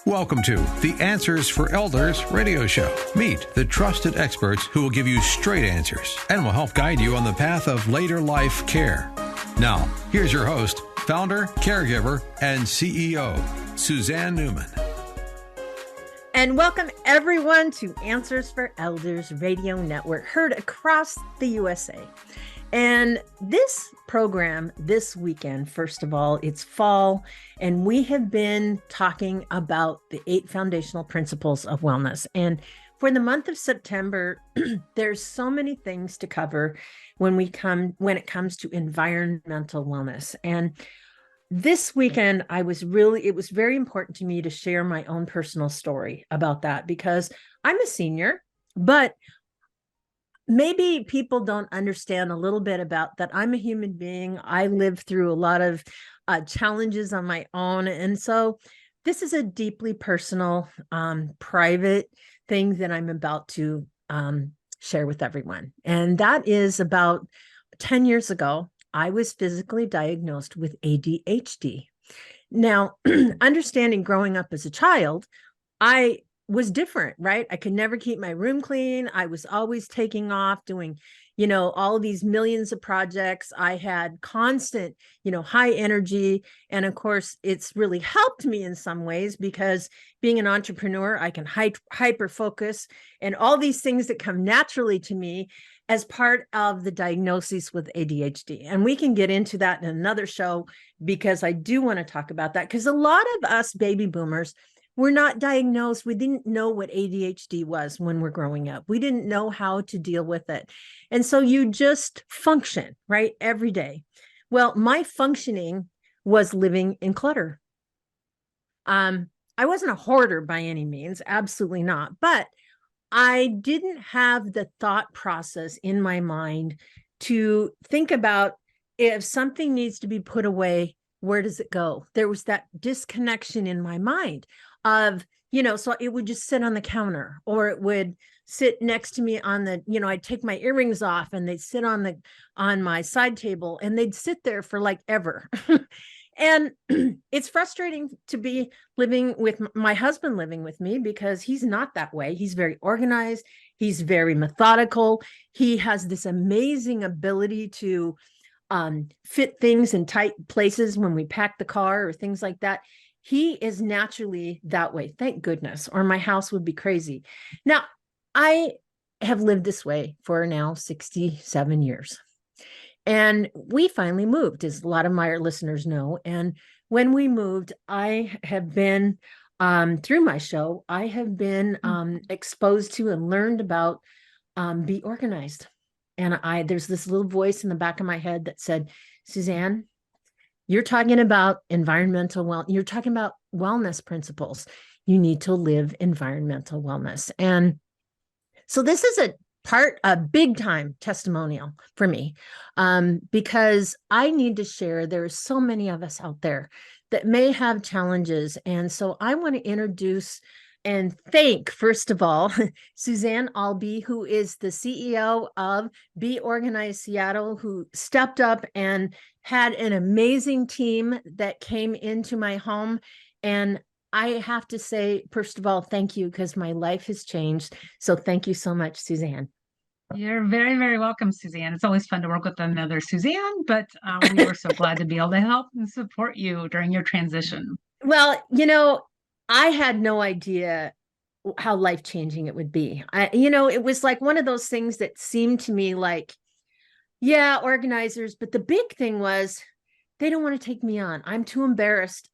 Welcome to the Answers for Elders radio show. Meet the trusted experts who will give you straight answers and will help guide you on the path of later life care. Now, here's your host, founder, caregiver, and CEO, Suzanne Newman. And welcome everyone to Answers for Elders Radio Network, heard across the USA. And this program this weekend, first of all, it's fall, and we have been talking about the 8 foundational principles of wellness. And for the month of September, there's so many things to cover when it comes to environmental wellness. And this weekend, it was very important to me to share my own personal story about that, because I'm a senior, but maybe people don't understand a little bit about that. I'm a human being. I lived through a lot of challenges on my own. And so this is a deeply personal, private thing that I'm about to share with everyone. And that is about 10 years ago, I was physically diagnosed with ADHD. Now, understanding growing up as a child, I was different, right? I could never keep my room clean. I was always taking off doing, all of these millions of projects. I had constant, high energy. And of course, it's really helped me in some ways because being an entrepreneur, I can hyper focus and all these things that come naturally to me as part of the diagnosis with ADHD. And we can get into that in another show because I do want to talk about that, because a lot of us baby boomers, we're not diagnosed. We didn't know what ADHD was when we're growing up. We didn't know how to deal with it. And so you just function, right, every day. Well, my functioning was living in clutter. I wasn't a hoarder by any means, absolutely not. But I didn't have the thought process in my mind to think about if something needs to be put away, where does it go? There was that disconnection in my mind of, so it would just sit on the counter, or it would sit next to me on the, I'd take my earrings off and they'd sit on my side table, and they'd sit there for like ever. And it's frustrating to be living with my husband living with me, because he's not that way. He's very organized. He's very methodical. He has this amazing ability to fit things in tight places when we pack the car or things like that. He is naturally that way, thank goodness, or my house would be crazy. Now, I have lived this way for now 67 years. And we finally moved, as a lot of my listeners know. And when we moved, I have been, through my show, I have been exposed to and learned about be organized. And there's this little voice in the back of my head that said, Suzanne, you're talking about you're talking about wellness principles. You need to live environmental wellness. And so this is a big time testimonial for me, because I need to share, there are so many of us out there that may have challenges. And so I want to introduce and thank, first of all, Suzanne Allbee, who is the CEO of Be Organized Seattle, who stepped up and had an amazing team that came into my home. And I have to say, first of all, thank you, because my life has changed. So thank you so much, Suzanne. You're very, very welcome, Suzanne. It's always fun to work with another Suzanne, but we were so glad to be able to help and support you during your transition. Well, I had no idea how life-changing it would be. It was like one of those things that seemed to me like, yeah, organizers, but the big thing was they don't want to take me on. I'm too embarrassed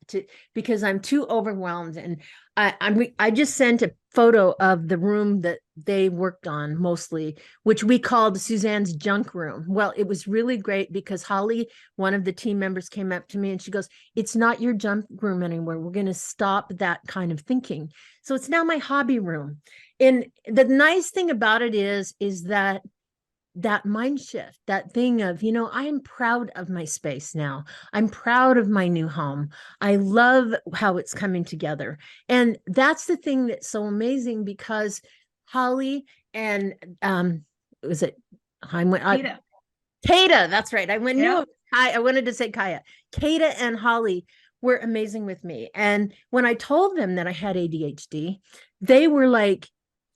because I'm too overwhelmed. And I just sent a photo of the room that they worked on mostly, which we called Suzanne's junk room. Well, it was really great because Holly, one of the team members, came up to me and she goes, it's not your junk room anymore. We're going to stop that kind of thinking. So it's now my hobby room. And the nice thing about it is that mind shift, that thing of, I am proud of my space now. I'm proud of my new home. I love how it's coming together. And that's the thing that's so amazing, because Holly and was it Kata. Kata, that's right. I wanted to say Kaya. Kata and Holly were amazing with me. And when I told them that I had ADHD, they were like,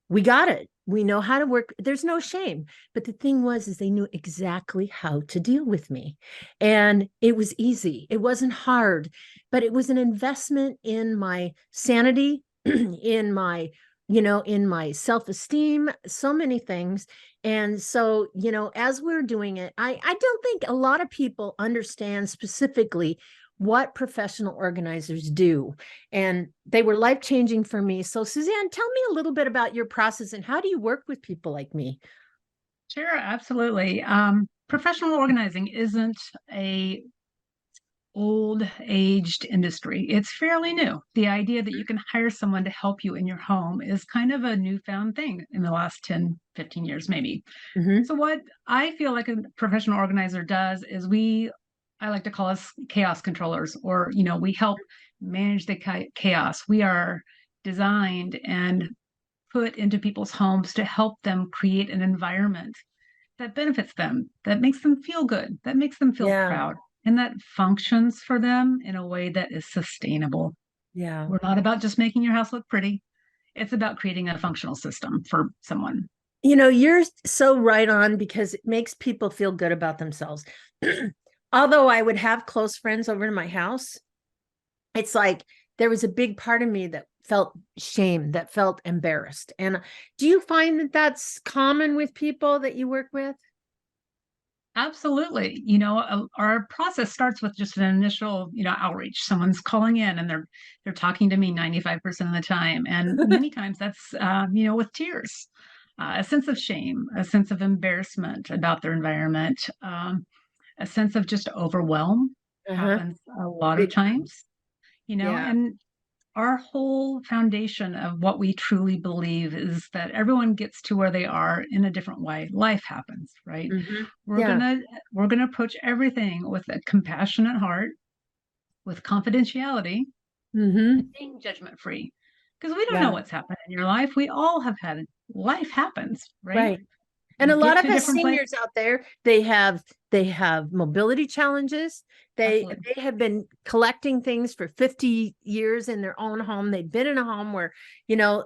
we got it. We know how to work. There's no shame. But the thing was, is they knew exactly how to deal with me. And it was easy. It wasn't hard, but it was an investment in my sanity, in my, in my self-esteem, so many things. And so, as we're doing it, I don't think a lot of people understand specifically what professional organizers do. And they were life-changing for me. So Suzanne, tell me a little bit about your process and how do you work with people like me? Sure, absolutely. Professional organizing isn't a old aged industry. It's fairly new. The idea that you can hire someone to help you in your home is kind of a newfound thing in the last 10, 15 years, maybe. Mm-hmm. So what I feel like a professional organizer does is I like to call us chaos controllers, or, we help manage the chaos. We are designed and put into people's homes to help them create an environment that benefits them, that makes them feel good, that makes them feel Yeah. proud, and that functions for them in a way that is sustainable. Yeah. We're not about just making your house look pretty. It's about creating a functional system for someone. You're so right on because it makes people feel good about themselves. Although I would have close friends over to my house, it's like there was a big part of me that felt shame, that felt embarrassed. And do you find that that's common with people that you work with? Absolutely. Our process starts with just an initial, outreach. Someone's calling in and they're talking to me 95% of the time. And many times that's, with tears, a sense of shame, a sense of embarrassment about their environment, a sense of just overwhelm Uh-huh. happens a lot of Big time. times, Yeah. and our whole foundation of what we truly believe is that everyone gets to where they are in a different way. Life happens, right? Mm-hmm. We're Yeah. gonna we're gonna approach everything with a compassionate heart, with confidentiality, Mm-hmm. and being judgment free. Because we don't know Yeah. what's happened in your life. We all have had life happens, right? Right. And We a lot get of to a us different place. seniors out there, they have mobility challenges. Absolutely. They have been collecting things for 50 years in their own home. They've been in a home where,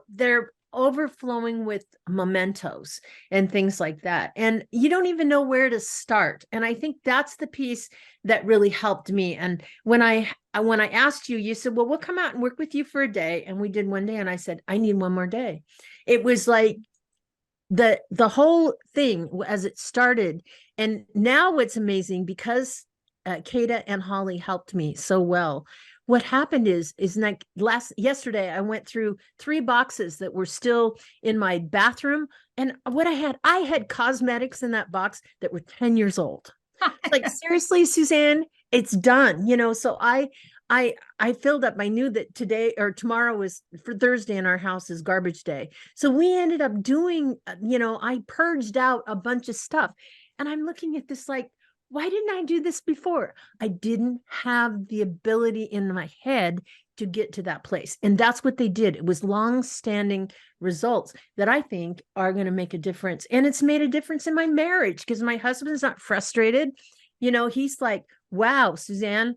they're overflowing with mementos and things like that. And you don't even know where to start. And I think that's the piece that really helped me. And when I asked you, you said, well, we'll come out and work with you for a day. And we did one day. And I said, I need one more day. It was like the whole thing as it started. And now what's amazing, because Kata and Holly helped me so well, what happened is like yesterday I went through 3 boxes that were still in my bathroom, and what I had cosmetics in that box that were 10 years old. It's like, seriously, Suzanne, it's done. So I filled up. I knew that today or tomorrow was for Thursday in our house is garbage day. So we ended up doing, I purged out a bunch of stuff. And I'm looking at this like, why didn't I do this before? I didn't have the ability in my head to get to that place. And that's what they did. It was long-standing results that I think are going to make a difference. And it's made a difference in my marriage because my husband's not frustrated. He's like, wow, Suzanne,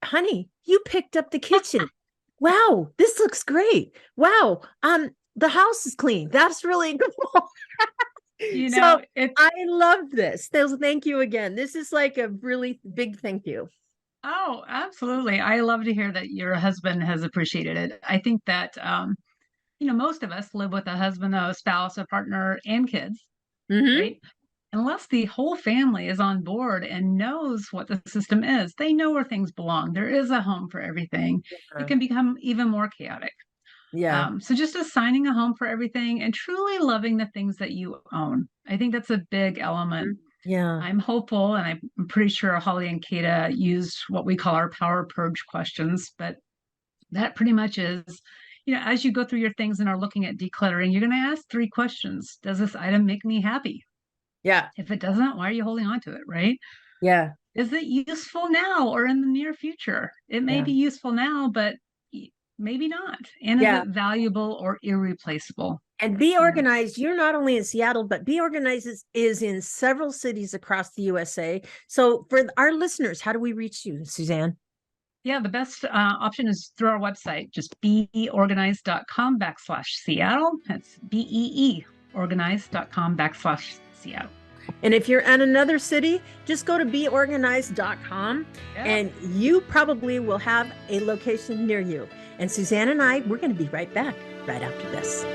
honey, you picked up the kitchen. Wow, this looks great. Wow, the house is clean. That's really cool. So I love this. Thank you again. This is like a really big thank you. Oh, absolutely. I love to hear that your husband has appreciated it. I think that, most of us live with a husband, a spouse, a partner, and kids, Mm-hmm. right? Unless the whole family is on board and knows what the system is, they know where things belong. There is a home for everything. It can become even more chaotic. Yeah. So just assigning a home for everything and truly loving the things that you own. I think that's a big element. Yeah. I'm hopeful, and I'm pretty sure Holly and Kata used what we call our power purge questions, but that pretty much is, as you go through your things and are looking at decluttering, you're going to ask 3 questions. Does this item make me happy? Yeah. If it doesn't, why are you holding on to it, right? Yeah. Is it useful now or in the near future? It may Yeah. be useful now, but maybe not. And is Yeah. it valuable or irreplaceable? And Be You know, Organized, you're not only in Seattle, but Be Organized is in several cities across the USA. So for our listeners, how do we reach you, Suzanne? Yeah, the best option is through our website, just beorganized.com/Seattle. That's beeorganized.com/Seattle. And if you're in another city, just go to beorganized.com and you probably will have a location near you. And Suzanne and I, we're going to be right back right after this.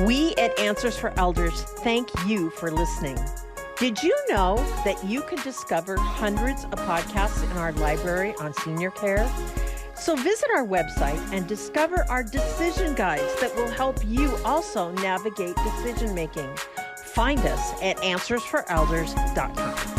We at Answers for Elders thank you for listening. Did you know that you can discover hundreds of podcasts in our library on senior care? So visit our website and discover our decision guides that will help you also navigate decision making. Find us at answersforelders.com.